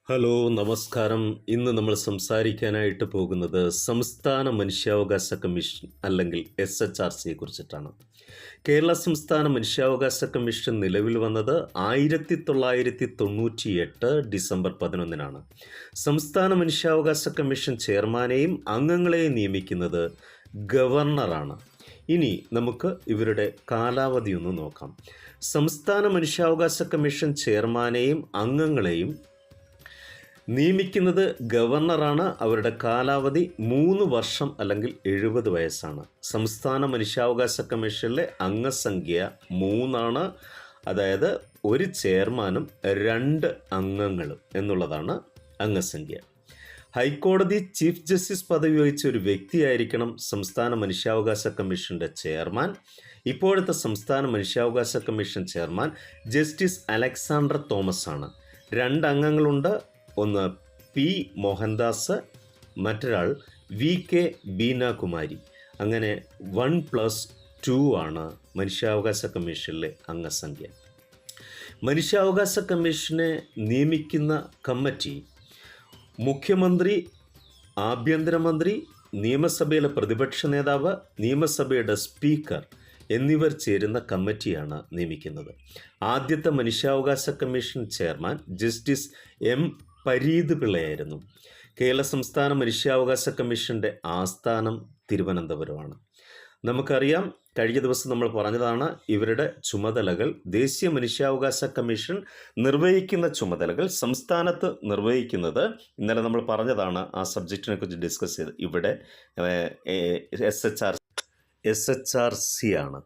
Hello നമസ്കാരം. ഇന്ന് നമ്മൾ സംസാരിക്കാനായിട്ട് പോകുന്നത് സംസ്ഥാന മനുഷ്യാവകാശ കമ്മീഷൻ അല്ലെങ്കിൽ SHRCയെ കുറിച്ചിട്ടാണ്. കേരള സംസ്ഥാന മനുഷ്യാവകാശ കമ്മീഷൻ നിലവിൽ വന്നത് 1998 ഡിസംബർ 11 സംസ്ഥാന മനുഷ്യാവകാശ കമ്മീഷൻ ചെയർമാനെയും അംഗങ്ങളെയും നിയമിക്കുന്നത് ഗവർണറാണ്. ഇനി നമുക്ക് ഇവരുടെ കാലാവധി ഒന്ന് നോക്കാം. സംസ്ഥാന മനുഷ്യാവകാശ കമ്മീഷൻ ചെയർമാനെയും അംഗങ്ങളെയും നിയമിക്കുന്നത് ഗവർണറാണ്. അവരുടെ കാലാവധി 3 വർഷം അല്ലെങ്കിൽ 70 വയസ്സാണ്. സംസ്ഥാന മനുഷ്യാവകാശ കമ്മീഷനിലെ അംഗസംഖ്യ 3 അതായത് ഒരു ചെയർമാനും 2 അംഗങ്ങളും എന്നുള്ളതാണ് അംഗസംഖ്യ. ഹൈക്കോടതി ചീഫ് ജസ്റ്റിസ് പദവി വഹിച്ച ഒരു വ്യക്തിയായിരിക്കണം സംസ്ഥാന മനുഷ്യാവകാശ കമ്മീഷൻ്റെ ചെയർമാൻ. ഇപ്പോഴത്തെ സംസ്ഥാന മനുഷ്യാവകാശ commission chairman justice Alexander Thomas ആണ്. 2 അംഗങ്ങളുണ്ട്. ഒന്ന് പി മോഹൻദാസ്, മറ്റൊരാൾ VK ബീനാകുമാരി. അങ്ങനെ 1+2 ആണ് മനുഷ്യാവകാശ കമ്മീഷനിലെ അംഗസംഖ്യ. മനുഷ്യാവകാശ കമ്മീഷനെ നിയമിക്കുന്ന കമ്മിറ്റി മുഖ്യമന്ത്രി, ആഭ്യന്തരമന്ത്രി, നിയമസഭയിലെ പ്രതിപക്ഷ നേതാവ്, നിയമസഭയുടെ സ്പീക്കർ എന്നിവർ ചേരുന്ന കമ്മിറ്റിയാണ് നിയമിക്കുന്നത്. ആദ്യത്തെ മനുഷ്യാവകാശ commission chairman justice M Pareeth പിള്ളയായിരുന്നു. കേരള സംസ്ഥാന മനുഷ്യാവകാശ കമ്മീഷൻ്റെ ആസ്ഥാനം തിരുവനന്തപുരമാണ്. നമുക്കറിയാം, കഴിഞ്ഞ ദിവസം നമ്മൾ പറഞ്ഞതാണ് ഇവരുടെ ചുമതലകൾ. ദേശീയ മനുഷ്യാവകാശ കമ്മീഷൻ നിർവഹിക്കുന്ന ചുമതലകൾ സംസ്ഥാനത്ത് നിർവഹിക്കുന്നത് ഇന്നലെ നമ്മൾ പറഞ്ഞതാണ്. ആ സബ്ജക്റ്റിനെ കുറിച്ച് ഡിസ്കസ് ചെയ്ത് ഇവിടെ SHRC ആണ്.